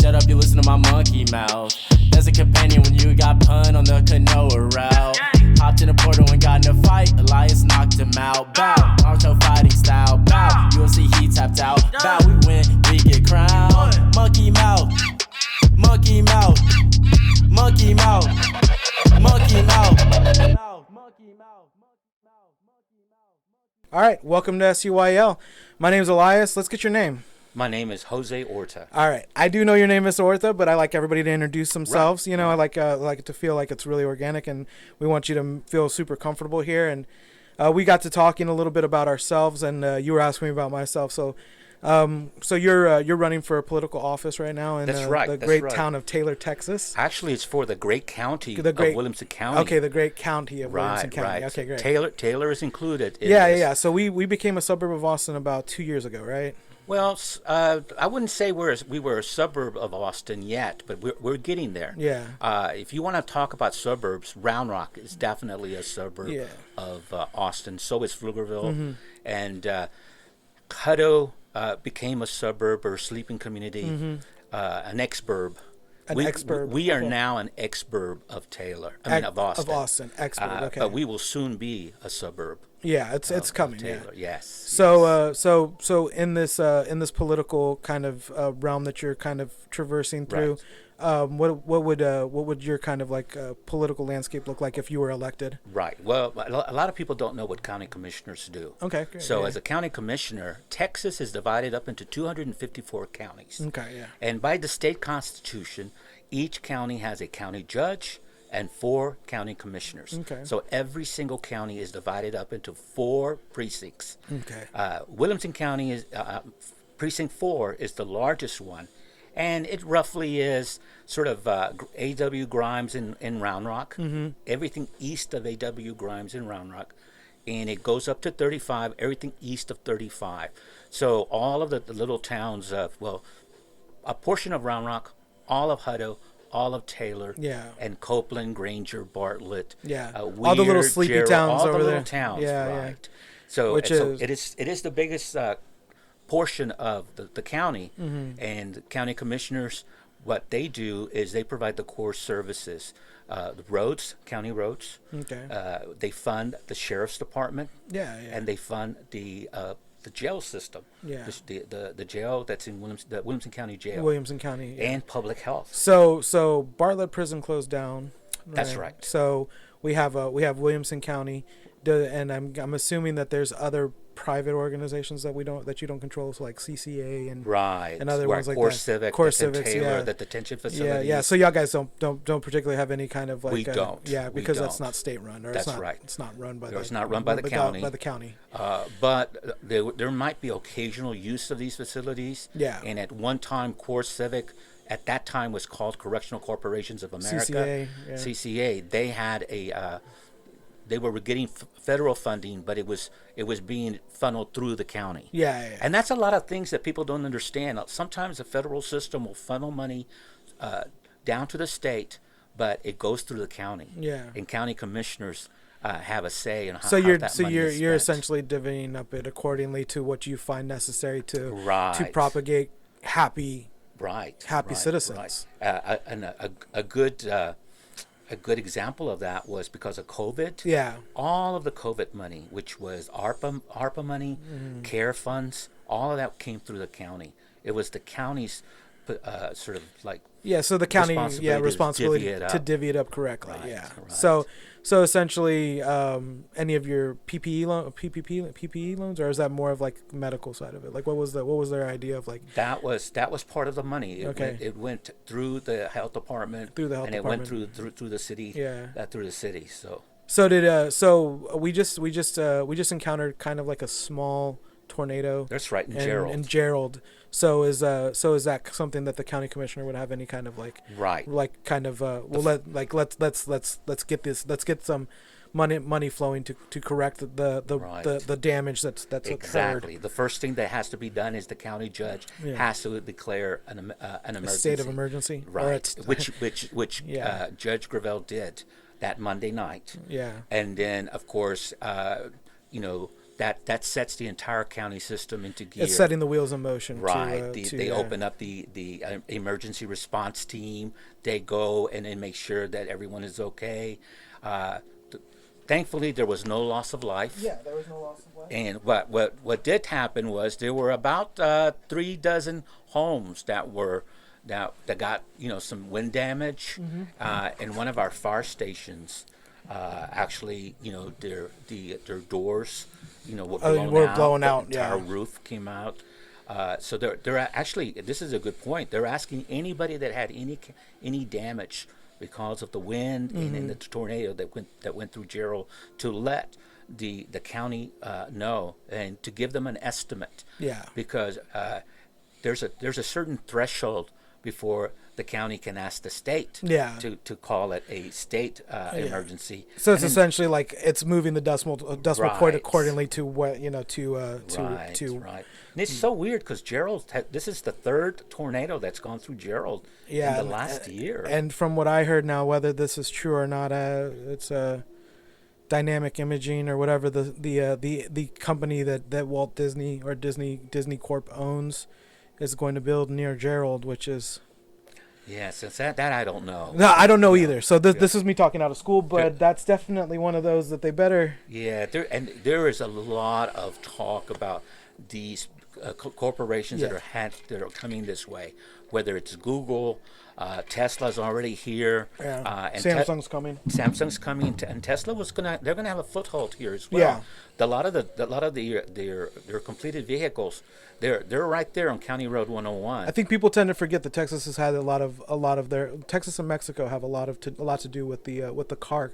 shut up, you listen to my monkey mouth. There's a companion when you got pun on the canoa route. Hopped in a portal and got in a fight, Elias knocked him out. Bow, Naruto fighting style. Bow, UFC he tapped out. Bow, we win, we get crowned. Monkey mouth, monkey mouth, monkey mouth, monkey mouth. All right, welcome to SUYL. My name's Elias. Let's get your name. My name is Jose Orta. All right, I do know your name is Orta, but I like everybody to introduce themselves. Right. You know, I like it to feel like it's really organic, and we want you to feel super comfortable here. And we got to talking a little bit about ourselves, and you were asking me about myself. So, so you're running for a political office right now in the great town of Taylor, Texas. Actually, it's for the great county of Williamson County. Okay, the great county of Williamson County. Right. Okay, great. Taylor is included. Yeah. So we became a suburb of Austin about 2 years ago, right? Well, I wouldn't say we were a suburb of Austin yet, but we're getting there. Yeah. If you want to talk about suburbs, Round Rock is definitely a suburb of Austin. So is Pflugerville, and Hutto became a suburb or sleeping community, an exurb. We are now an exurb of Taylor. Of Austin. Of Austin, exurb. Okay. But we will soon be a suburb. Yeah, it's coming. Taylor. Yeah. Yes. So in this political kind of realm that you're kind of traversing through, what would your kind of like political landscape look like if you were elected? Right. Well, a lot of people don't know what county commissioners do. Okay. Great. So as a county commissioner, Texas is divided up into 254 counties. Okay. Yeah. And by the state constitution, each county has a county judge and 4 county commissioners. Okay. So every single county is divided up into 4 precincts. Okay. Williamson County is precinct 4 is the largest one, and it roughly is sort of A.W. Grimes in Round Rock. Everything east of A.W. Grimes in Round Rock, and it goes up to 35. Everything east of 35. So all of the little towns of a portion of Round Rock, all of Hutto, all of Taylor, and Copeland, Granger, Bartlett, Weir, all the little sleepy Gerald, towns all over the there. little towns, Yeah. right? So it is the biggest portion of the county, and county commissioners, what they do is they provide the core services, the roads, county roads. Okay. They fund the sheriff's department. Yeah. And they fund the jail system. Yeah. The jail that's in the Williamson County Jail. Williamson County. Yeah. And public health. So Bartlett Prison closed down. Right? That's right. So we have Williamson County, and I'm assuming that there's other private organizations that you don't control, so like CCA and other ones like that. Core Civics, Taylor, the detention facilities. Yeah. So y'all guys don't particularally have any kind of like. We don't. Yeah, because that's not state run, or that's it's not run by. It's not run by the county. By the county. But there might be occasional use of these facilities. Yeah. And at one time, Core Civic, at that time was called Correctional Corporations of America. CCA. They had they were getting federal funding, but it was being funneled through the county. Yeah. And that's a lot of things that people don't understand. Sometimes the federal system will funnel money down to the state, but it goes through the county. Yeah. And county commissioners have a say in how that money is spent. You're essentially divvying up it accordingly to what you find necessary to propagate happy citizens. Right. And a good example of that was because of COVID. Yeah. All of the COVID money, which was ARPA money, CARE funds, all of that came through the county. It was the county's sort of like so the county responsibility to divvy it up correctly. Right. So essentially, any of your PPP loans, or is that more of like medical side of it? Like what was their idea of like? That was part of the money. It went through the health department. It went through the city. Through the city. So we just encountered kind of like a small tornado. That's right, in Gerald. So is that something that the county commissioner would have any kind of like let's get some money flowing to correct the damage that's occurred. Exactly. The first thing that has to be done is the county judge has to declare an emergency. A state of emergency. Right. Which Judge Gravel did that Monday night. Yeah. And then of course that sets the entire county system into gear. It's setting the wheels in motion. Right. They open up the emergency response team. They go and then make sure that everyone is okay. Thankfully, there was no loss of life. Yeah, there was no loss of life. And what did happen was there were about 3 dozen homes that got some wind damage, and one of our fire stations actually their doors were blown out. The entire roof came out. So they're actually, this is a good point. They're asking anybody that had any damage because of the wind and the tornado that went through Gerald to let the county know and to give them an estimate. Yeah. Because there's a certain threshold before the county can ask the state to call it a state emergency. So it's essentially like it's moving the decimal point accordingly to what Right. And it's so weird because this is the 3rd tornado that's gone through Gerald in the last year. And from what I heard now, whether this is true or not, it's Dynamic Imaging or whatever the company that Walt Disney or Disney Corp owns is going to build near Gerald, which is. Yes, that I don't know. No, I don't know either. So this is me talking out of school, but that's definitely one of those that they better. Yeah, there is a lot of talk about these corporations that are coming this way. Whether it's Google, Tesla's already here. Yeah. And Samsung's coming. Samsung's coming, and Tesla they're gonna have a foothold here as well. Yeah. A lot of their completed vehicles. They're right there on County Road 101. I think people tend to forget that Texas has had a lot of their Texas and Mexico have a lot to do with the car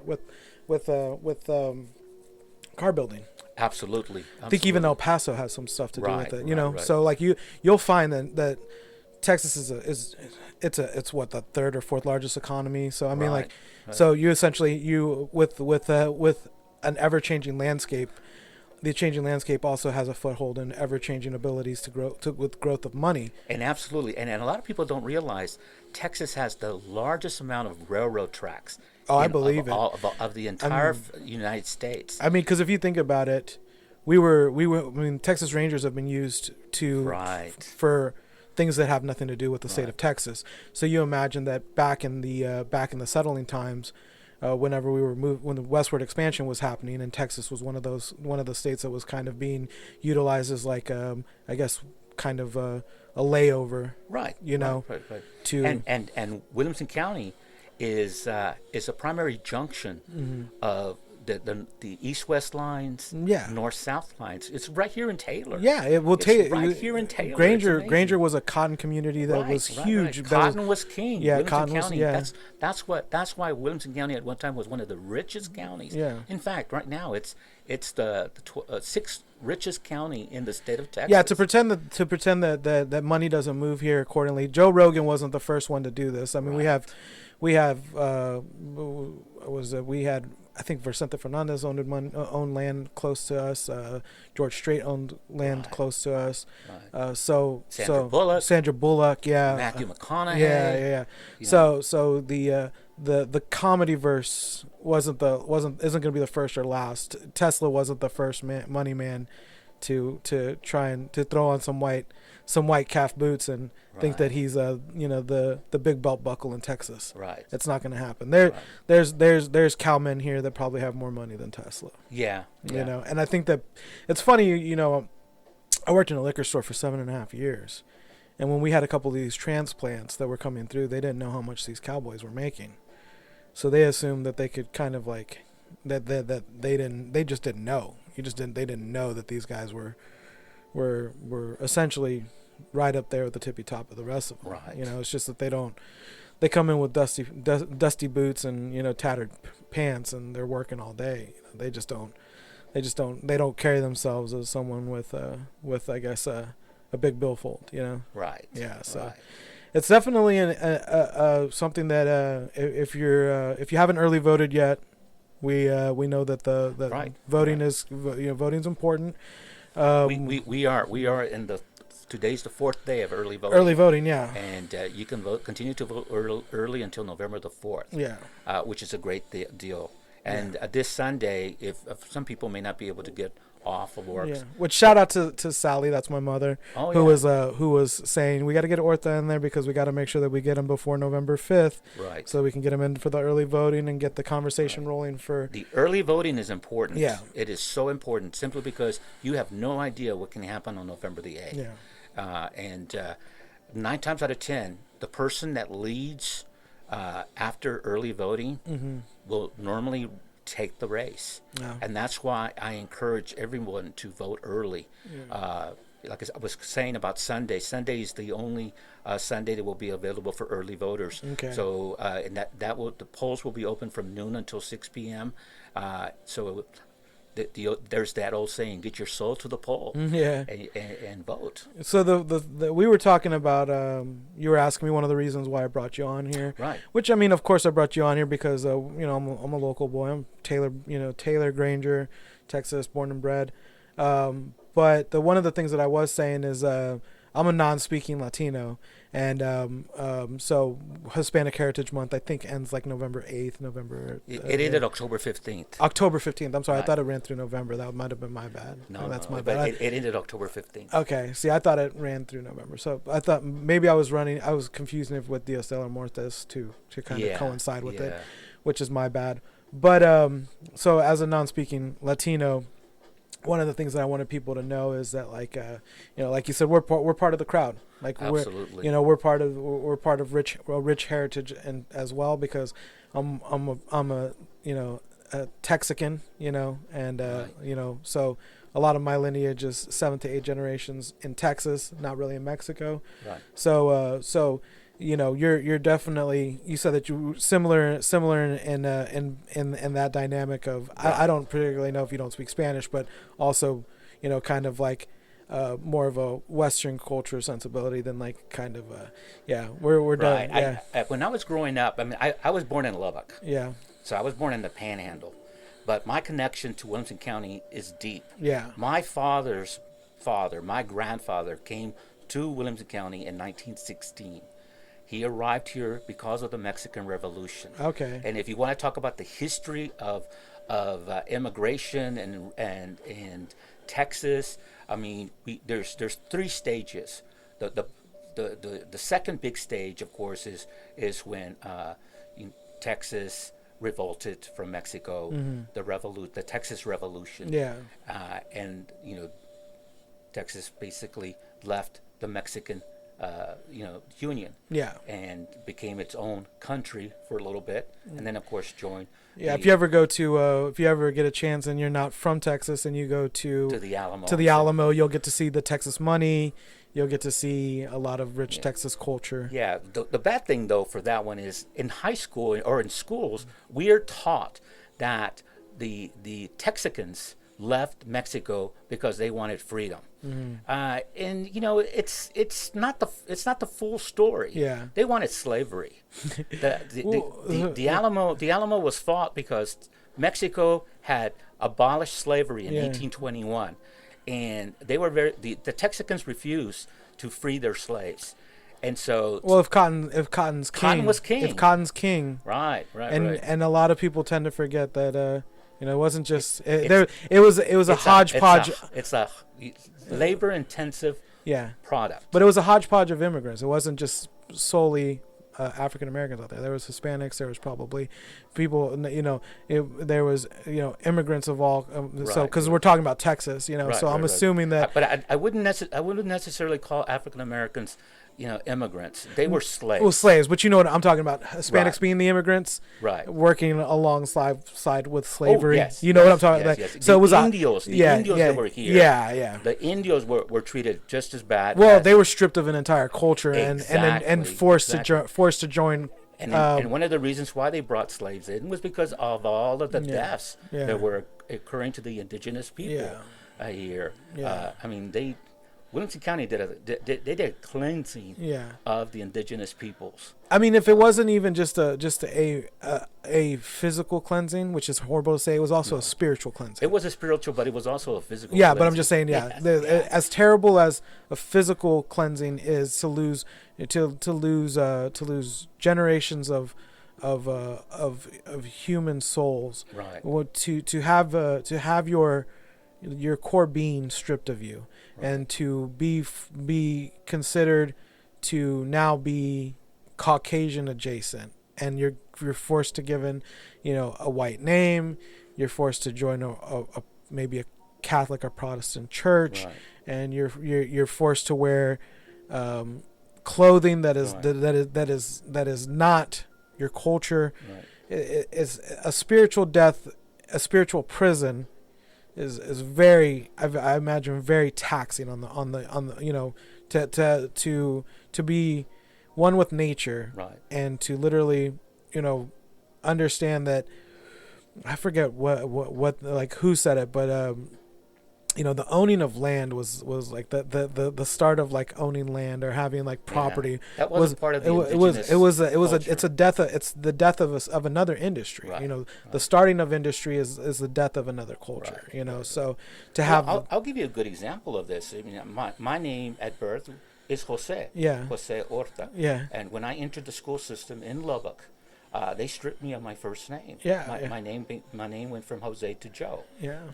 car building. Absolutely. I think even El Paso has some stuff to do with it. Right. So like you'll find that Texas is what, the 3rd or 4th largest economy. So I mean so you essentially with an ever changing landscape. The changing landscape also has a foothold in ever-changing abilities to grow with growth of money. And absolutely, and a lot of people don't realize Texas has the largest amount of railroad tracks. I believe it. Of the entire United States. I mean, because if you think about it, Texas Rangers have been used for things that have nothing to do with the state of Texas. So you imagine that back in the settling times. Whenever we were when the westward expansion was happening, and Texas was one of the states that was kind of being utilized as like I guess kind of a layover, right? Right. To and Williamson County is a primary junction of the east-west lines, north-south lines. It's right here in Taylor. Yeah, it will take right here in Taylor. Granger was a cotton community that was huge. Right. Cotton was king. Yeah, Williamson cotton County, was. That's why Williamson County at one time was one of the richest counties. Yeah. In fact, right now it's the 6th richest county in the state of Texas. Yeah, to pretend that money doesn't move here accordingly. Joe Rogan wasn't the first one to do this. I mean, we had I think Vicente Fernandez owned land close to us. George Strait owned land close to us. Right. Sandra Bullock, yeah. Matthew McConaughey. Yeah. So the comedy verse isn't going to be the first or last. Tesla wasn't the first money man to try and to throw on some white calf boots and think that he's the big belt buckle in Texas. Right. It's not going to happen. There's cowmen here that probably have more money than Tesla. Yeah. And I think that it's funny. I worked in a liquor store for 7.5 years, and when we had a couple of these transplants that were coming through, they didn't know how much these cowboys were making, so they assumed that they could kind of like that they just didn't know. They didn't know that these guys were essentially right up there with the tippy top of the rest of them. Right. It's just that they come in with dusty boots and tattered pants, and they're working all day. They don't carry themselves as someone with I guess a big billfold. Right. Yeah. So. Right. It's definitely something that if you haven't early voted yet, we know that the voting is voting's important. We are in today's the 4th day of early voting. Early voting, yeah. And you can continue to vote early until November the 4th. Yeah. Which is a great deal. And this Sunday, if some people may not be able to get off of work. Yeah. Which shout out to Sally, that's my mother, Oh, who was saying we got to get Orta in there because we got to make sure that we get him before November 5th, Right. so we can get him in for the early voting and get the conversation rolling for. The early voting is important. Yeah. It is so important simply because you have no idea what can happen on November the 8th. Yeah. And 9 times out of 10, the person that leads after early voting will normally take the race. Yeah. And that's why I encourage everyone to vote early. Like I was saying about Sunday, Sunday is the only Sunday that will be available for early voters. Okay. So and the polls will be open from noon until 6 p.m. So there's that old saying: get your soul to the poll. Yeah. And vote. So the we were talking about you were asking me one of the reasons why I brought you on here. Right. Which, I mean, of course I brought you on here because I'm a local boy. I'm Taylor Granger, Texas, born and bred. But one of the things that I was saying is I'm a non-speaking Latino, and so Hispanic Heritage Month I think ends like November 8th, It ended October 15th. October 15th. I'm sorry, Right. I thought it ran through November. That might have been my bad. No, that's no, my but bad. it ended October 15th. Okay, see, I thought it ran through November, so I thought maybe I was confusing it with Dios de los Muertos to kind of coincide with it, which is my bad. But so as a non-speaking Latino, one of the things that I wanted people to know is that, like you said, we're part of the crowd. Like Absolutely. we're part of rich heritage and as well, because I'm a Texican, and Right. So a lot of my lineage is 7 to 8 generations in Texas, not really in Mexico. Right. So you're definitely, you said that you similar in that dynamic of Right. I don't particularly know if you don't speak Spanish, but also kind of like more of a Western culture sensibility than like kind of we're done. Right. Yeah. When I was growing up, I mean, I was born in Lubbock. Yeah. So I was born in the Panhandle, but my connection to Williamson County is deep. Yeah. My father's father, my grandfather, came to Williamson County in 1916. He arrived here because of the Mexican Revolution. Okay. And if you want to talk about the history of immigration and Texas, I mean, there's 3 stages. The second big stage, of course, is when Texas revolted from Mexico, the Texas Revolution. Yeah. And Texas basically left the Mexican Union. Yeah. And became its own country for a little bit, and then of course joined. Yeah, if you ever get a chance and you're not from Texas and you go to the Alamo. To the Alamo, you'll get to see the Texas money. You'll get to see a lot of rich Texas culture. Yeah, the bad thing though for that one is in high school or in schools we are taught that the Texicans left Mexico because they wanted freedom. And it's not the full story. Yeah. They wanted slavery. The Alamo was fought because Mexico had abolished slavery in 1821, and they were the Texicans refused to free their slaves. And so, well, if Cotton's king, Cotton was king. If Cotton's king, right. And a lot of people tend to forget that it wasn't just it was a hodgepodge. It's a labor intensive product. But it was a hodgepodge of immigrants. It wasn't just solely African Americans out there. There was Hispanics. There was probably people. There was immigrants of all. So because we're talking about Texas, so I'm assuming that. But I wouldn't necessarily call African Americans immigrants. They were slaves. Well, slaves, but you know what I'm talking about. Hispanics being the immigrants, right? Working alongside with slavery. Oh, yes, you know what I'm talking about. Yes. So the it was Indios. The Indios that were here. Yeah. The Indios were treated just as bad. Well, they were stripped of an entire culture exactly, and forced to join. And one of the reasons why they brought slaves in was because of all of the deaths that were occurring to the indigenous people here. Yeah. Williamson County did a cleansing of the indigenous peoples. I mean, if it wasn't even just a physical cleansing, which is horrible to say, it was also a spiritual cleansing. It was a spiritual, but it was also a physical. Yeah, cleansing. but I'm just saying, as terrible as a physical cleansing is to lose generations of human souls. Right. To have your core being stripped of you, and to be considered to now be Caucasian adjacent, and you're forced to give in, a white name. You're forced to join a maybe a Catholic or Protestant church, and you're forced to wear clothing that is not your culture. It's a spiritual death, a spiritual prison. Is very, I imagine, very taxing on the to be one with nature, and to literally understand that, I forget what like who said it, but the owning of land was like the start of like owning land or having like property. That was part of the it's the death of another industry. The starting of industry is the death of another culture. So to have I'll give you a good example of this. I mean, my name at birth is Jose. Jose Orta. And when I entered the school system in Lubbock, they stripped me of my first name. My name went from Jose to Joe.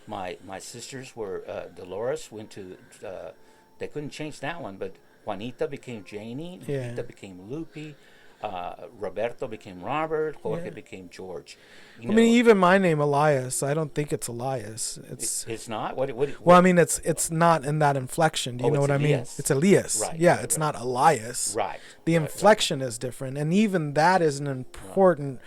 My sisters were Dolores went to they couldn't change that one, but Juanita became Janie, Lupita became Lupi, Roberto became Robert, Jorge became George. Even my name Elias, I don't think it's Elias. It's not. What well, I mean, it's not in that inflection. Do you know what Elias. I mean? It's Elias. It's not Elias. The inflection is different, and even that is an important.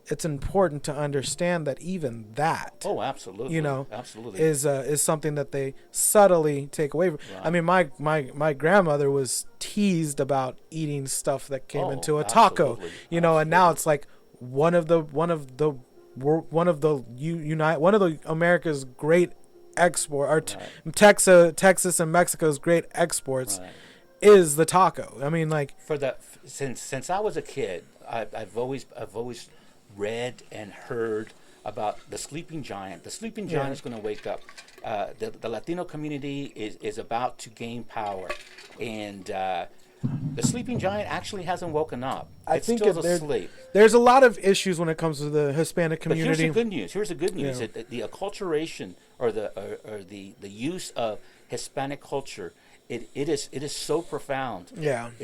It's important to understand that even that. Oh, absolutely. Absolutely. Is something that they subtly take away from. I mean, my grandmother was teased about eating stuff that came into a taco. And now it's like one of the America's great export, or Texas and Mexico's great exports, is the taco. I mean, like since I was a kid, I've always read and heard about the sleeping giant. The sleeping giant is going to wake up. The Latino community is about to gain power, and the sleeping giant actually hasn't woken up. It's still asleep. There's a lot of issues when it comes to the Hispanic community. But here's the good news. The acculturation or the use of Hispanic culture, it is so profound.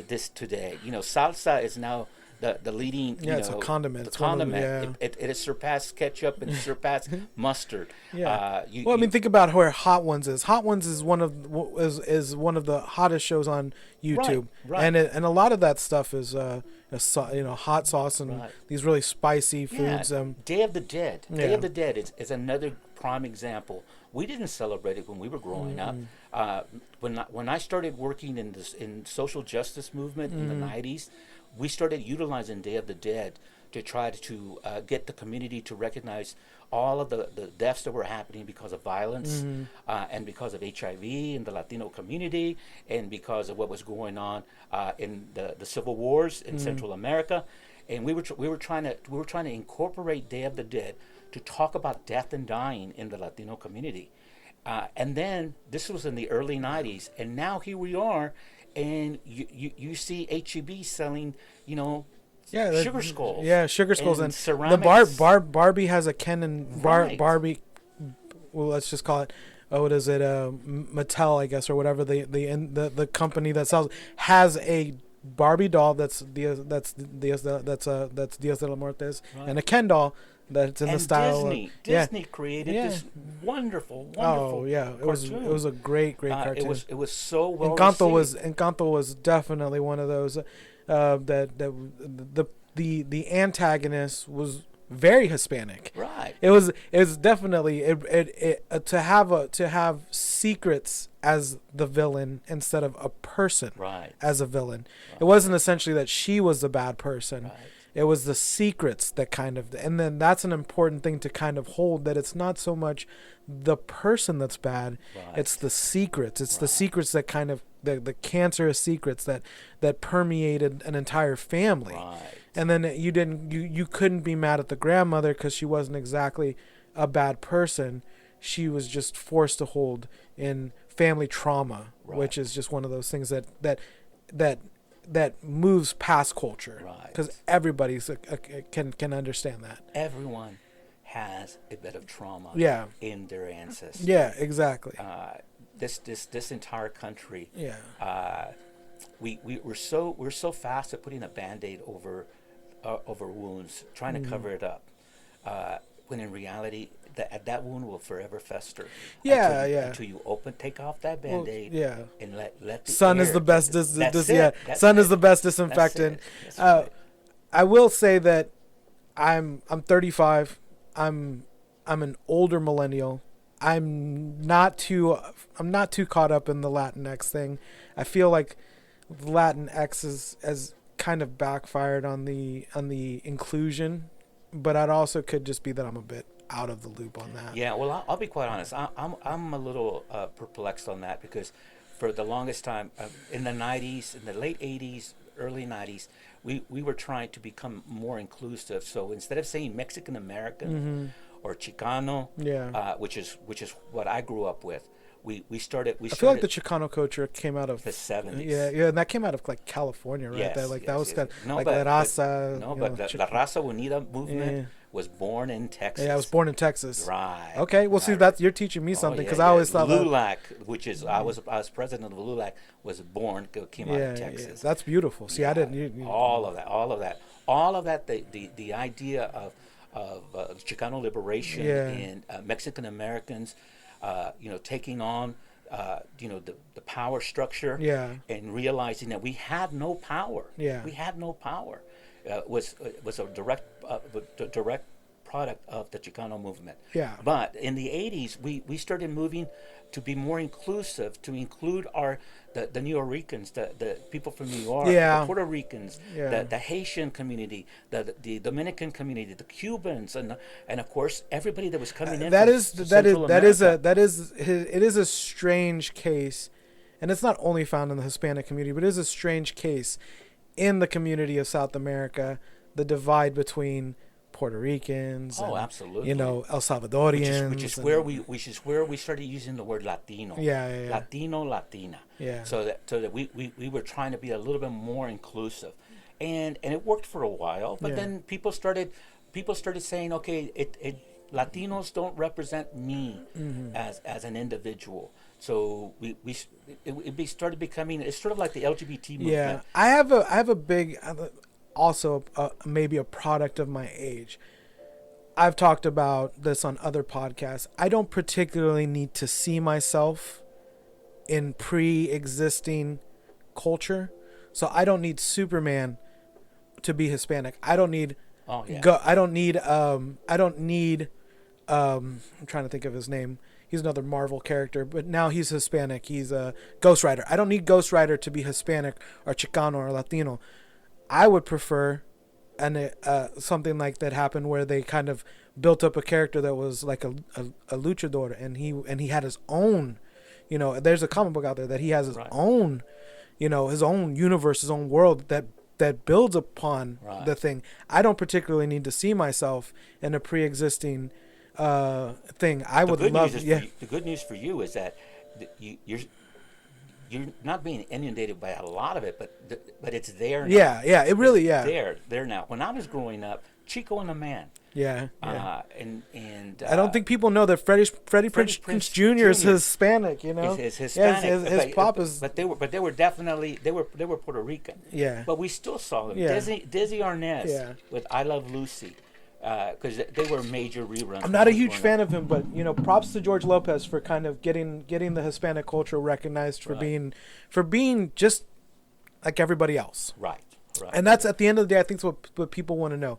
This today, salsa is now the leading, it's a condiment. The condiment. It has surpassed ketchup and surpassed mustard. I mean, think about where Hot Ones is. Hot Ones is one of the hottest shows on YouTube, and a lot of that stuff is hot sauce and these really spicy foods. Day of the Dead. Day of the Dead is another prime example. We didn't celebrate it when we were growing up. When I started working in social justice movement in the 90s. We started utilizing Day of the Dead to try to get the community to recognize all of the deaths that were happening because of violence and because of HIV in the Latino community, and because of what was going on in the civil wars in Central America. And we were trying to incorporate Day of the Dead to talk about death and dying in the Latino community. And then this was in the early 90s, and now here we are. And you see HEB selling, sugar skulls. Yeah, sugar skulls and ceramics. The Barbie has a Ken and Barbie. Well, let's just call it. What is it? Mattel, I guess, or whatever. The company that sells has a Barbie doll that's Diaz de la Muertes, and a Ken doll that's in the style. Disney created this wonderful. Oh yeah, it was a great cartoon. It was so well. Encanto was definitely one of those that the antagonist was very Hispanic. It was definitely to have secrets as the villain instead of a person as a villain. It wasn't essentially that she was the bad person. It was the secrets that and then that's an important thing to kind of hold, that it's not so much the person that's bad, it's the secrets. It's the secrets that kind of, the cancerous secrets that permeated an entire family. And then you couldn't be mad at the grandmother because she wasn't exactly a bad person. She was just forced to hold in family trauma, which is just one of those things that moves past culture, because everybody can understand that. Everyone has a bit of trauma Yeah. in their ancestors. Yeah, exactly. This entire country, Yeah. we're so fast at putting a Band-Aid over wounds, trying to cover it up, when in reality that wound will forever fester. Yeah, Until you take off that Band-Aid, yeah. and let the Sun is air the best. That's Yeah, it. sun is That's the best That's disinfectant. it. That's right. I will say that I'm 35. I'm an older millennial. I'm not too caught up in the Latinx thing. I feel like Latinx has kind of backfired on the inclusion, but it also could just be that I'm a bit out of the loop on that. Yeah, well, I'll be quite honest. I'm a little perplexed on that, because for the longest time, in the 90s, in the late 80s, early 90s, we were trying to become more inclusive. So instead of saying Mexican American or Chicano, which is what I grew up with, we started. I feel like the Chicano culture came out of the 70s. Yeah, and that came out of like California, right? Yes, That was kind of like but, La Raza. but La Raza Unida movement was born in Texas. Yeah, I was born in Texas. Right. Okay, well, see, you're teaching me something, because I always thought LULAC, which is I was president of LULAC, came out of Texas. Yeah, that's beautiful. See, I didn't. All of that. The idea of Chicano liberation and Mexican Americans, taking on, the power structure, and realizing that we had no power. Yeah. We had no power. Was a direct product of the Chicano movement. Yeah. But in the 80s, we started moving to be more inclusive, to include the New Yorkers, the people from New York, the Puerto Ricans, the Haitian community, the Dominican community, the Cubans, and of course everybody that was coming in. It is a strange case, and it's not only found in the Hispanic community, but it is a strange case in the community of South America, the divide between Puerto Ricans, absolutely, El Salvadorians, which is where we started using the word Latino. Latino, Latina. Yeah. So that we were trying to be a little bit more inclusive, and it worked for a while. But then people started saying, okay, Latinos don't represent me as an individual. So it started becoming, it's sort of like the LGBT movement. Yeah, I have a big, also maybe a product of my age. I've talked about this on other podcasts. I don't particularly need to see myself in pre-existing culture, so I don't need Superman to be Hispanic. I don't need. I don't need. I'm trying to think of his name. He's another Marvel character, but now he's Hispanic. He's a Ghost Rider. I don't need Ghost Rider to be Hispanic or Chicano or Latino. I would prefer something like that happened where they kind of built up a character that was like a luchador, and he had his own. There's a comic book out there that he has his own, his own universe, his own world that builds upon the thing. I don't particularly need to see myself in a pre-existing thing. I would love. The good news for you is that you're not being inundated by a lot of it, but it's there now. Yeah, it really, there now. When I was growing up, Chico and the Man. Yeah. And I don't think people know that Freddie Prinze Jr. is Hispanic. Is Hispanic. His pop is. But they were definitely they were Puerto Rican. Yeah. But we still saw them. Yeah. Dizzy Arnaz with I Love Lucy. Because they were major reruns. I'm not a huge fan of him, but props to George Lopez for kind of getting the Hispanic culture recognized for being just like everybody else. Right. And that's, at the end of the day, I think it's what people want to know,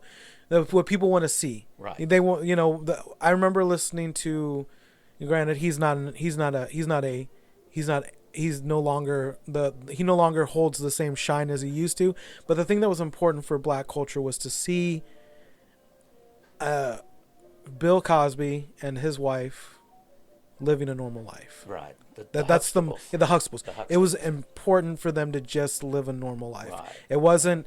what people want to see. Right. They want, I remember listening to, granted, he no longer holds the same shine as he used to, but the thing that was important for Black culture was to see Bill Cosby and his wife living a normal life. Right. That's the Huxtables. The Huxtables. It was important for them to just live a normal life. Right. It wasn't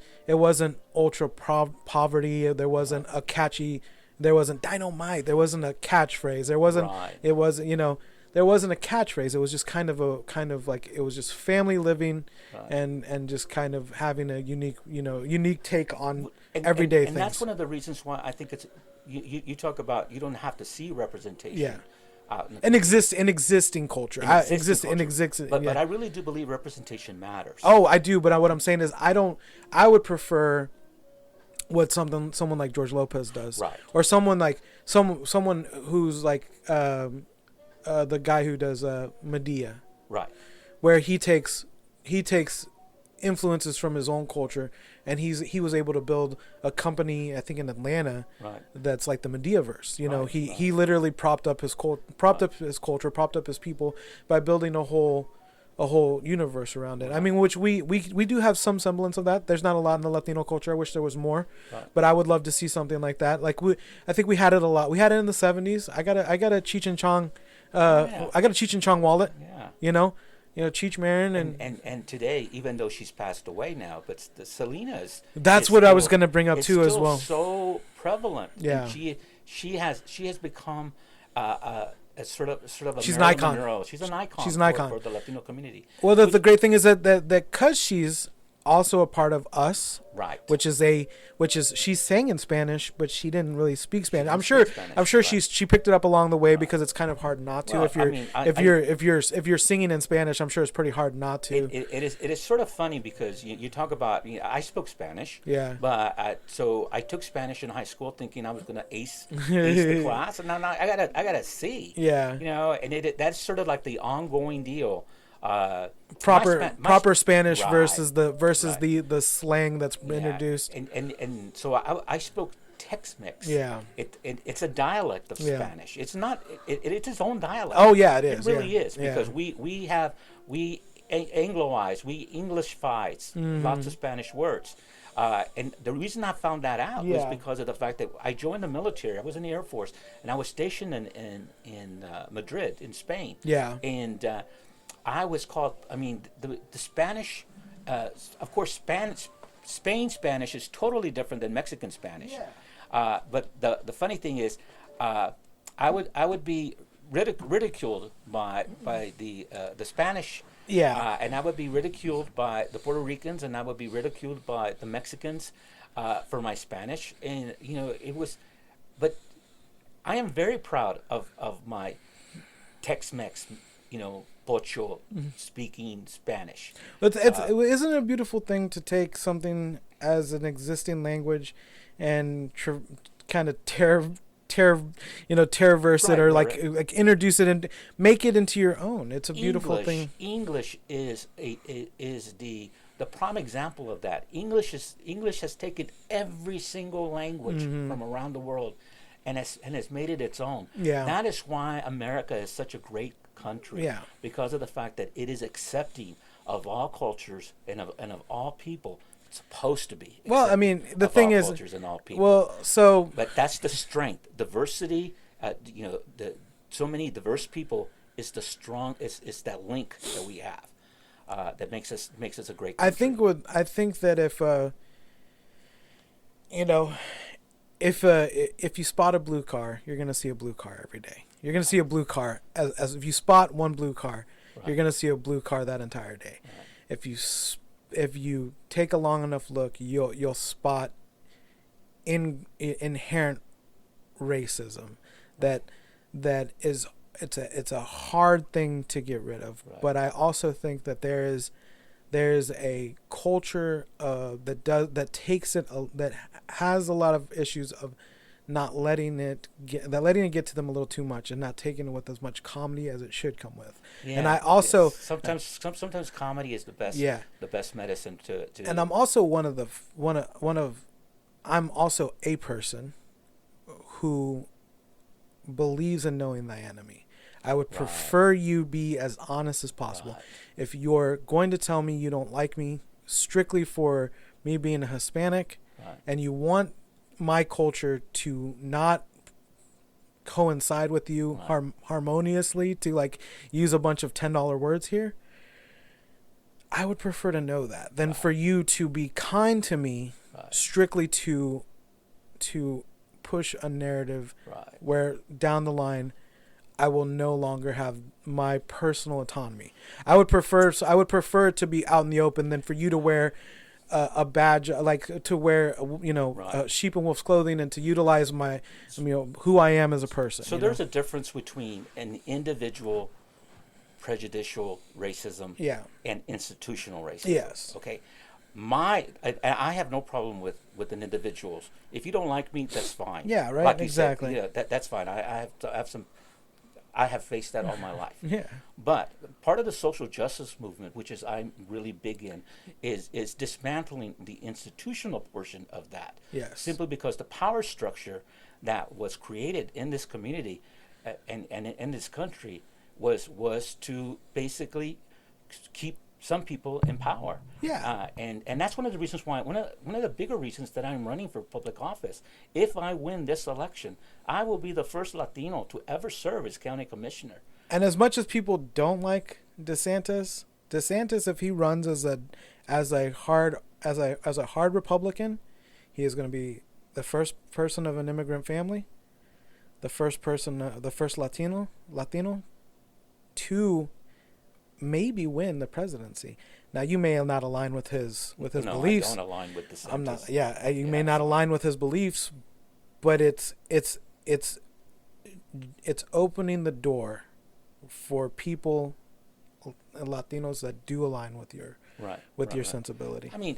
ultra poverty. There wasn't a catchy. There wasn't dynamite. There wasn't a catchphrase. There wasn't. Right. It wasn't. There wasn't a catchphrase. It was just kind of like it was just family living, and just kind of having a unique take on everyday things. And that's one of the reasons why I think you talk about you don't have to see representation. Yeah. Out in the An existing culture. But I really do believe representation matters. Oh, I do. But what I'm saying is, I would prefer what someone like George Lopez does, Right. or someone like someone who's like the guy who does Medea, Right. where he takes influences from his own culture, and he was able to build a company, I think in Atlanta, Right. that's like the Mediaverse. You know, Right, he literally propped up his culture, propped up his people by building a whole universe around it. I mean, which we do have some semblance of that. There's not a lot in the Latino culture. I wish there was more, Right. but I would love to see something like that. Like I think we had it a lot. We had it in the '70s. I got a Cheech and Chong, Yeah. I got a Cheech and Chong wallet. Yeah. You know, Cheech Marin And today, even though she's passed away now, but the Selena's. That's is what I was still- gonna bring up it's too as still well. So prevalent. Yeah. And she has become a sort of a She's an Marilyn icon. Monroe. She's an icon. She's an icon. For the Latino community. Well, the great thing is that because she's also a part of us, Right. which is she sang in Spanish, but she didn't really speak Spanish. didn't I'm sure speak Spanish, right. she picked it up along the way because it's kind of hard not to. Well, If you're I mean, if you're singing in Spanish, I'm sure it's pretty hard not to. It is sort of funny because you talk about I spoke Spanish. Yeah. But so I took Spanish in high school thinking I was going to ace the class, and now I got a C. Yeah. And that's sort of like the ongoing deal. Proper Spanish Right, versus right. the slang that's Yeah, introduced. And so I spoke Tex-Mex. Yeah. It's a dialect of Yeah. Spanish. It's not. It's its own dialect. Oh yeah, it is. It really yeah. is Yeah. because we Angloize, we Englishified lots of Spanish words. And the reason I found that out was Yeah. because of the fact that I joined the military. I was in the Air Force, and I was stationed in Madrid, in Spain. Yeah. And I was called. I mean, the Spanish, of course, Spain Spanish is totally different than Mexican Spanish. Yeah. But the funny thing is, I would be ridiculed by the Spanish. Yeah. And I would be ridiculed by the Puerto Ricans, and I would be ridiculed by the Mexicans for my Spanish. And it was, but I am very proud of my Tex-Mex, Pocho speaking Spanish. Isn't it a beautiful thing to take something as an existing language and kind of terrorverse it, or like introduce it and make it into your own? It's a beautiful thing. English is the prime example of that. English has taken every single language from around the world and has made it its own. Yeah. That is why America is such a great country. Yeah. Because of the fact that it is accepting of all cultures and of all people. It's supposed to be. Well, I mean, the of thing all is, cultures and all people. well, so But that's the strength, diversity. So many diverse people is the strong. Is that link that we have that makes us a great country. I think that if you spot a blue car, you're gonna see a blue car every day. You're gonna see a blue car as if you spot one blue car, you're gonna see a blue car that entire day. Right. If you take a long enough look, you'll spot inherent racism that is it's a hard thing to get rid of. Right. But I also think that there's a culture that has a lot of issues of not letting it get to them a little too much and not taking it with as much comedy as it should come with. Yeah, and I also sometimes comedy is the best medicine to And I'm also I'm also a person who believes in knowing thy enemy. I would prefer you be as honest as possible. Right. If you're going to tell me you don't like me strictly for me being a Hispanic, and you want my culture to not coincide with you harmoniously, to like use a bunch of $10 words here, I would prefer to know that than for you to be kind to me strictly to push a narrative where down the line I will no longer have my personal autonomy. I would prefer it to be out in the open than for you to wear a badge, like to wear, Right. sheep in wolf's clothing, and to utilize who I am as a person. So there's a difference between an individual prejudicial racism Yeah. and institutional racism. Yes. Okay. I have no problem with an individual's. If you don't like me, that's fine. Yeah, right, Like you exactly. said, yeah, that's fine. I have faced that all my life. Yeah. But part of the social justice movement, which is I'm really big in, is dismantling the institutional portion of that. Yes. Simply because the power structure that was created in this community and in this country was to basically keep some people in power. Yeah. And that's one of the reasons why one of the bigger reasons that I'm running for public office. If I win this election, I will be the first Latino to ever serve as county commissioner. And as much as people don't like DeSantis, if he runs as a hard Republican, he is going to be the first person of an immigrant family, the first Latino to maybe win the presidency. Now, you may not align with his beliefs. I don't align with DeSantis. I'm not. Yeah, you may not align with his beliefs, but it's opening the door for people, Latinos, that do align with your sensibility. I mean,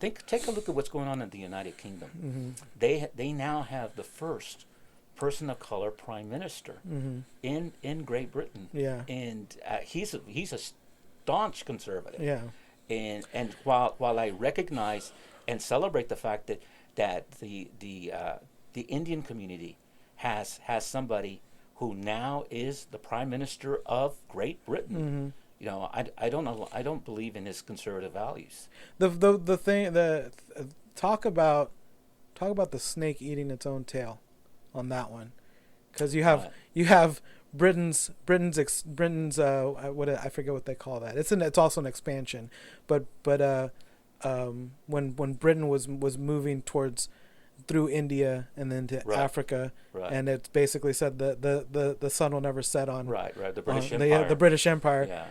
take a look at what's going on in the United Kingdom. Mm-hmm. They now have the first person of color prime minister in Great Britain. Yeah. And he's a staunch conservative. Yeah. And while I recognize and celebrate the fact that the Indian community has somebody who now is the prime minister of Great Britain. I don't believe in his conservative values. Talk about the snake eating its own tail on that one, because you have Britain's what I forget what they call that. It's also an expansion, but when Britain was moving through India and then to Africa, and it basically said the sun will never set on the British Empire. The British Empire. Yeah.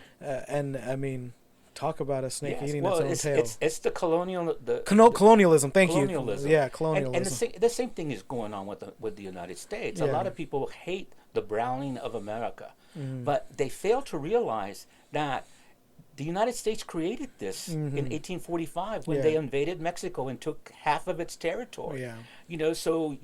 And I mean, talk about a snake eating its own tail. It's the colonialism. Thank colonialism. you. Yeah, colonialism. And the same thing is going on with the United States. Yeah. A lot of people hate the browning of America, but they fail to realize that the United States created this in 1845 when they invaded Mexico and took half of its territory. Yeah. So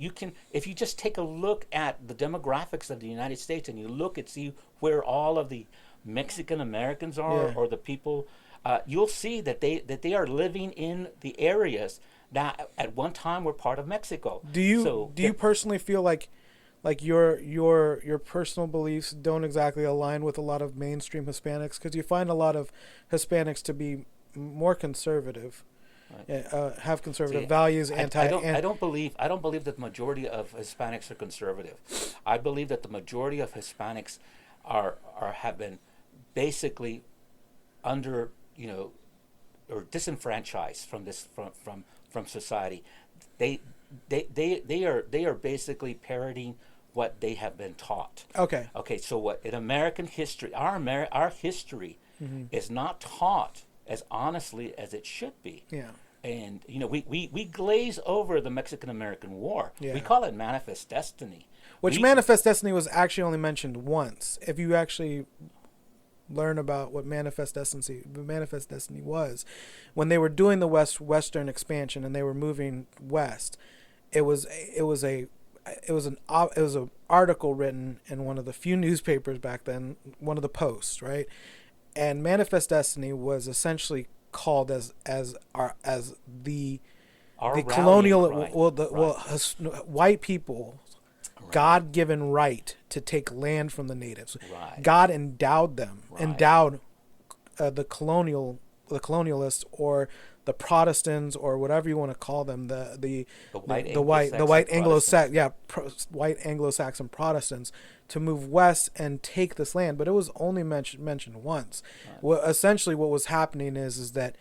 if you just take a look at the demographics of the United States and you look and see where all of the Mexican Americans are, or the people, you'll see that they are living in the areas that at one time were part of Mexico. Do you personally feel like your personal beliefs don't exactly align with a lot of mainstream Hispanics? Because you find a lot of Hispanics to be more conservative, have conservative values. I don't believe that the majority of Hispanics are conservative. I believe that the majority of Hispanics have been basically under or disenfranchised from society. They are basically parroting what they have been taught. Okay. So what in American history, our history is not taught as honestly as it should be. Yeah. And we glaze over the Mexican-American War. Yeah. We call it Manifest Destiny. Which Manifest Destiny was actually only mentioned once. If you actually learn about what Manifest Destiny was, when they were doing the Western expansion and they were moving west, it was an article written in one of the few newspapers back then, one of the Posts, right? And Manifest Destiny was essentially called as the colonial white people God-given right to take land from the natives. Right. God endowed them, the colonialists or the Protestants or whatever you want to call them, the white Anglo-Saxon Protestants to move west and take this land, but it was only mentioned once. Right. Well, essentially, what was happening is that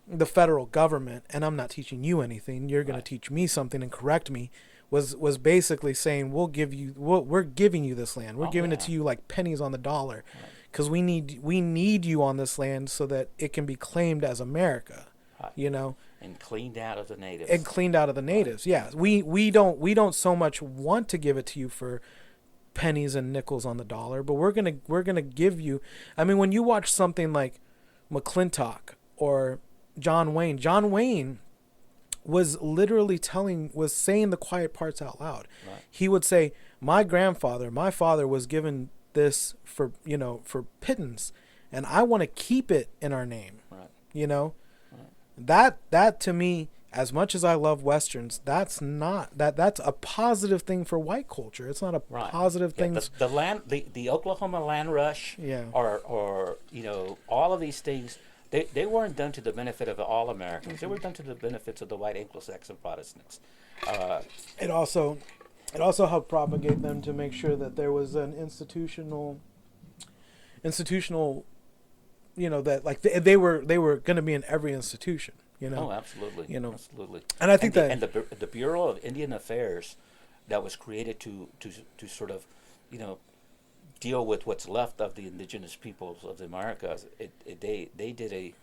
the federal government, and I'm not teaching you anything, you're going to teach me something and correct me, was basically saying we're giving you this land, we're giving it to you like pennies on the dollar, because we need you on this land so that it can be claimed as America. you know, and cleaned out of the natives. and cleaned out of the natives. Yeah, we don't so much want to give it to you for pennies and nickels on the dollar, but we're gonna give you. I mean, when you watch something like McClintock or John Wayne was literally saying the quiet parts out loud. Right. He would say, my father was given this for pittance, and I want to keep it in our name. Right. You know, Right. that to me, as much as I love Westerns, that's a positive thing for white culture. It's not a Right. positive Yeah, thing. the Oklahoma land rush, Yeah. or all of these things, they weren't done to the benefit of all Americans. They were done to the benefits of the white Anglo-Saxon Protestants. It also helped propagate them to make sure that there was an institutional, that like they were going to be in every institution. Oh, absolutely. Absolutely. And I think the Bureau of Indian Affairs that was created to sort of, deal with what's left of the indigenous peoples of the Americas, they did a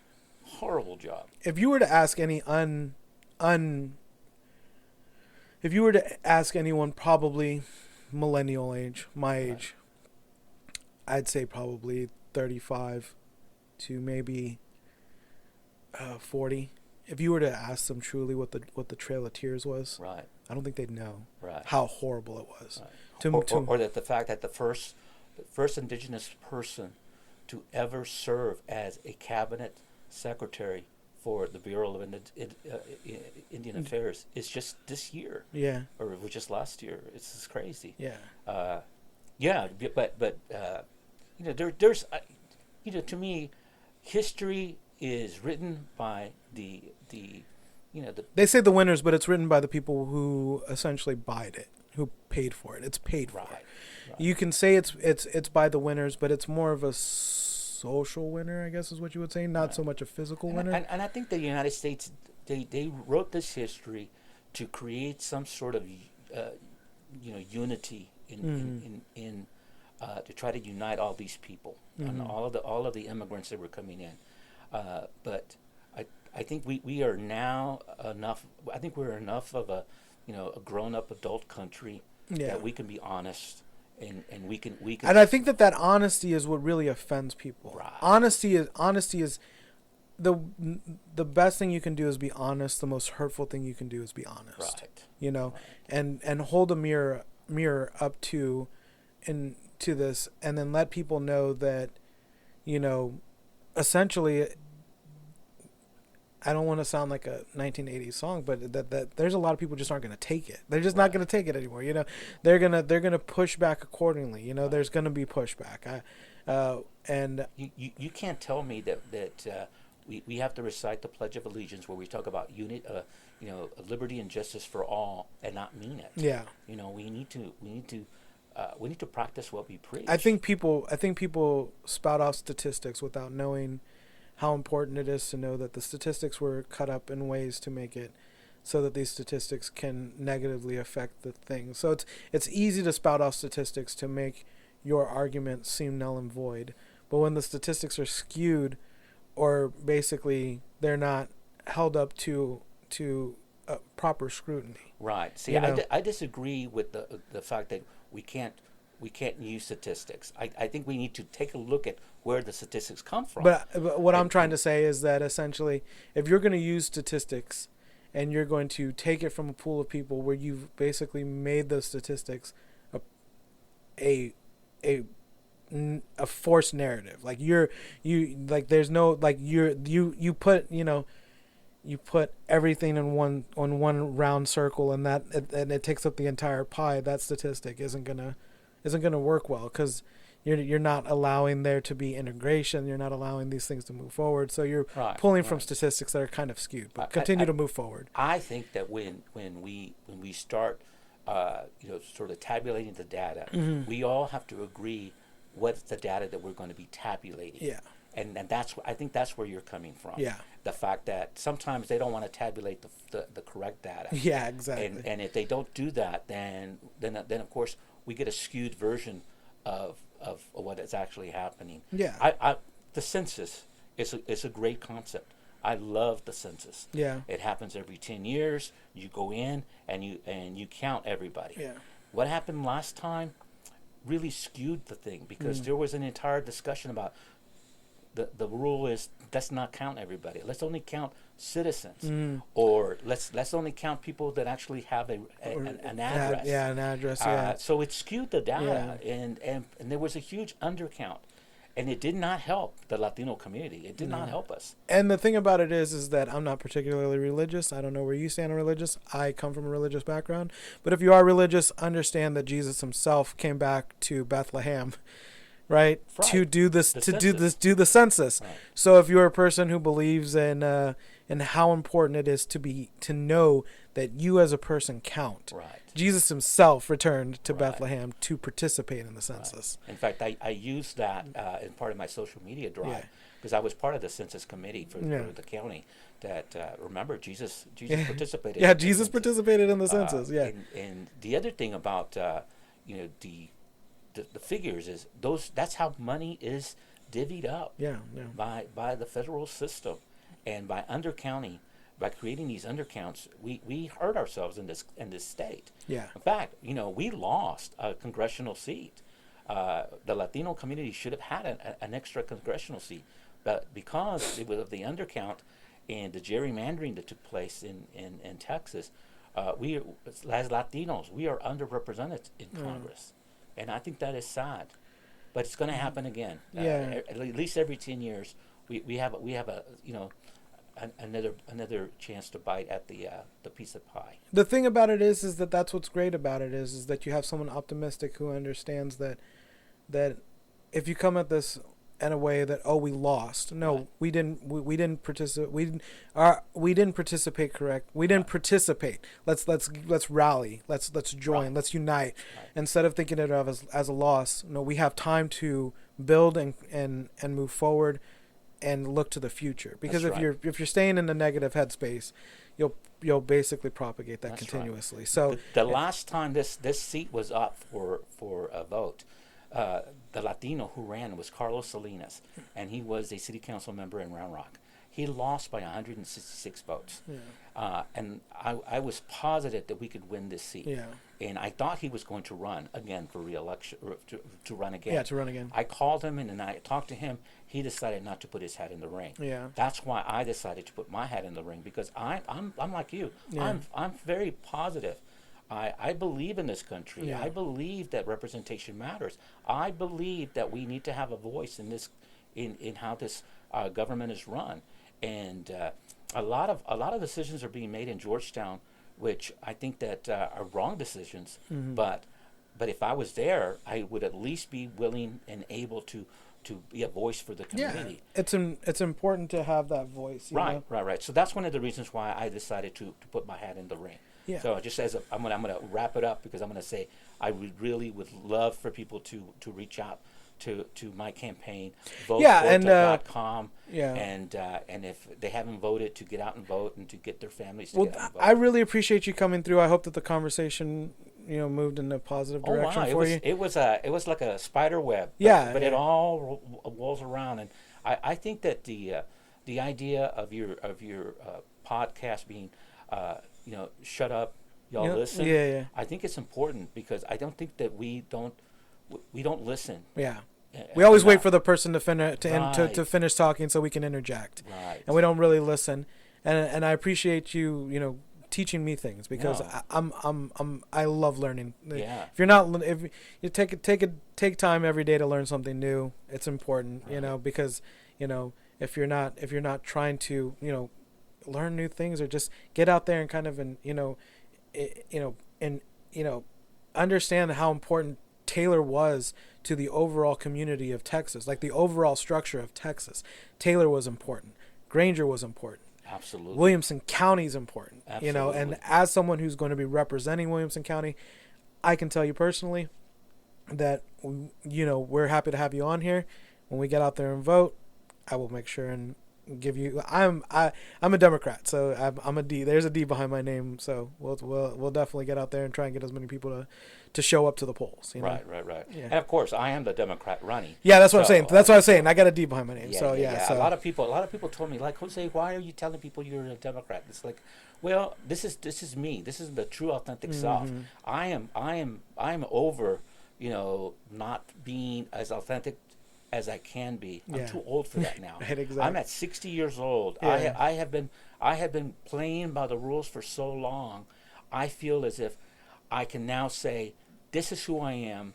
horrible job. if you were to ask if you were to ask anyone, probably millennial age, my age, I'd say probably 35 to maybe 40. If you were to ask them truly what the Trail of Tears was, Right. I don't think they'd know Right. how horrible it was. Right. Or that the fact that the first indigenous person to ever serve as a cabinet secretary for the Bureau of Indian Affairs is just this year, Yeah, or it was just last year. It's just crazy. yeah, But there's to me, history is written by the they say the winners, but it's written by the people who essentially buyed it, who paid for it. It's paid for. Right. You can say it's by the winners, but it's more of a social winner, I guess is what you would say, not so much a physical winner. And I think the United States, they wrote this history to create some sort of unity in to try to unite all these people and all of the immigrants that were coming in. But I think we are now enough. I think we're enough of a grown up adult country that we can be honest. And we can. And I think that honesty is what really offends people. Right. Honesty is the best thing you can do is be honest. The most hurtful thing you can do is be honest. Right. And hold a mirror up to this, and then let people know that, essentially, I don't want to sound like a 1980s song, but that there's a lot of people just aren't going to take it. They're just not going to take it anymore. They're gonna push back accordingly. There's going to be pushback. And you can't tell me that we have to recite the Pledge of Allegiance where we talk about liberty and justice for all and not mean it. Yeah. We need to practice what we preach. I think people spout off statistics without knowing how important it is to know that the statistics were cut up in ways to make it so that these statistics can negatively affect the thing. So it's easy to spout off statistics to make your argument seem null and void. But when the statistics are skewed, or basically they're not held up to proper scrutiny. Right. See, I disagree with the fact that we can't use statistics. I think we need to take a look at where the statistics come from. But what I'm trying to say is that essentially, if you're going to use statistics and you're going to take it from a pool of people where you've basically made those statistics a forced narrative, like you put everything in one round circle, and it takes up the entire pie. That statistic isn't gonna work well, because you're not allowing there to be integration. You're not allowing these things to move forward. So you're pulling from statistics that are kind of skewed. But continue to move forward. I think that when we start, sort of tabulating the data, we all have to agree what's the data that we're going to be tabulating. Yeah. And I think that's where you're coming from. Yeah. The fact that sometimes they don't want to tabulate the correct data. Yeah, exactly. And if they don't do that, then of course we get a skewed version of what is actually happening. Yeah. The census is a great concept. I love the census. Yeah. It happens every 10 years. You go in and you count everybody. Yeah. What happened last time really skewed the thing because there was an entire discussion about the rule is let's not count everybody. Let's only count citizens, or let's only count people that actually have an address. An address. Yeah. So it skewed the data, and there was a huge undercount, and it did not help the Latino community. It did not help us. And the thing about it is that I'm not particularly religious. I don't know where you stand on religious. I come from a religious background, but if you are religious, understand that Jesus himself came back to Bethlehem. Right? To do this, do the census. Right. So if you're a person who believes in how important it is to know that you as a person count, Right. Jesus himself returned to Bethlehem to participate in the census. Right. In fact, I used that as part of my social media drive because I was part of the census committee for the county. That remember Jesus participated. Yeah, in Jesus the participated in the census. Yeah. And the other thing about the figures is that's how money is divvied up by the federal system, and by undercounting, by creating these undercounts, we hurt ourselves in this state. Yeah. In fact, we lost a congressional seat. The Latino community should have had an extra congressional seat, but because it was of the undercount and the gerrymandering that took place in Texas, we as Latinos we are underrepresented in Congress. And I think that is sad, but it's going to happen again. At least every 10 years, we have another chance to bite at the piece of pie. The thing about it is that that's what's great about it is that you have someone optimistic who understands that if you come at this in a way that we lost. No, we didn't participate. We didn't participate. Correct. We didn't participate. Let's rally. Let's join. Let's unite. Instead of thinking it of as a loss. No, we have time to build and move forward and look to the future. Because if you're staying in the negative headspace, you'll basically propagate that continuously. Right. So the last time this seat was up for a vote, the Latino who ran was Carlos Salinas, and he was a city council member in Round Rock. He lost by 166 votes. Yeah. And I was positive that we could win this seat. Yeah. And I thought he was going to run again for re-election, to run again. Yeah, to run again. I called him and I talked to him. He decided not to put his hat in the ring. Yeah. That's why I decided to put my hat in the ring, because I'm like you. Yeah. I'm very positive. I believe in this country. Yeah. I believe that representation matters. I believe that we need to have a voice in this, in how this government is run. And a lot of decisions are being made in Georgetown, which I think that are wrong decisions. Mm-hmm. But if I was there, I would at least be willing and able to be a voice for the community. Yeah, it's important to have that voice. Right. So that's one of the reasons why I decided to put my hat in the ring. Yeah. So just I'm gonna wrap it up, because I'm gonna say I really would love for people to reach out to my campaign, voteorta.com. And if they haven't voted, to get out and vote, and to get their families to get out and vote. I really appreciate you coming through. I hope that the conversation moved in a positive direction for you. It was like a spider web. But it all rolls around, and I think that the idea of your podcast being shut up, y'all listen. Yeah. I think it's important, because I don't think that we don't listen. Yeah. We always wait for the person to finish talking so we can interject. Right. And we don't really listen. And I appreciate you, teaching me things, because I love learning. Yeah. If you take time every day to learn something new, it's important, because if you're not trying to, learn new things, or just get out there and kind of understand how important Taylor was to the overall community of Texas, like the overall structure of Texas. Taylor was important. Granger was important. Absolutely. Williamson County is important. Absolutely. And as someone who's going to be representing Williamson County, I can tell you personally that we're happy to have you on here. When we get out there and vote, I will make sure and give you. I'm a Democrat, so I'm a D. There's a D behind my name, so we'll definitely get out there and try and get as many people to show up to the polls. You know? Right. Yeah. And of course, I am the Democrat running. Yeah, that's what I'm saying. That's what I'm saying. I got a D behind my name. So A lot of people told me, like, Jose, why are you telling people you're a Democrat? It's like, well, this is me. This is the true, authentic self. I am over, not being as authentic as I can be. I'm too old for that now. Right, exactly. I'm at 60 years old. Yeah. I have been playing by the rules for so long. I feel as if I can now say, this is who I am.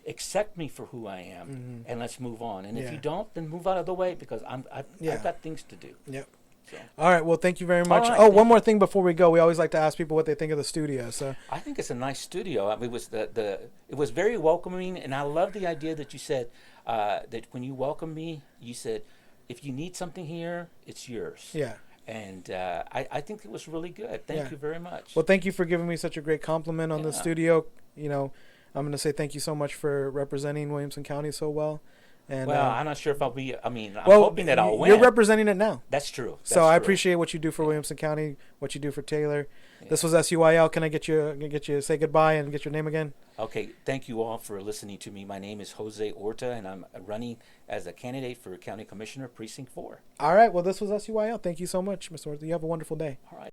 Accept me for who I am, and let's move on. And if you don't, then move out of the way, because I've got things to do. Yep. So. All right. Well, thank you very much. Right, one more thing before we go. We always like to ask people what they think of the studio. So I think it's a nice studio. I mean, it was very welcoming, and I love the idea that you said that when you welcomed me, you said, if you need something here, it's yours. Yeah. And I think it was really good. Thank you very much. Well, thank you for giving me such a great compliment on the studio. I'm going to say thank you so much for representing Williamson County so well. And, I'm not sure if I'll be. I mean, I'm hoping that I'll win. You're representing it now. That's true. I appreciate what you do for Williamson County, what you do for Taylor. Yeah. This was SUYL. Can I get you to say goodbye and get your name again? Okay. Thank you all for listening to me. My name is Jose Orta, and I'm running as a candidate for County Commissioner, Precinct 4. All right. Well, this was SUYL. Thank you so much, Mr. Orta. You have a wonderful day. All right.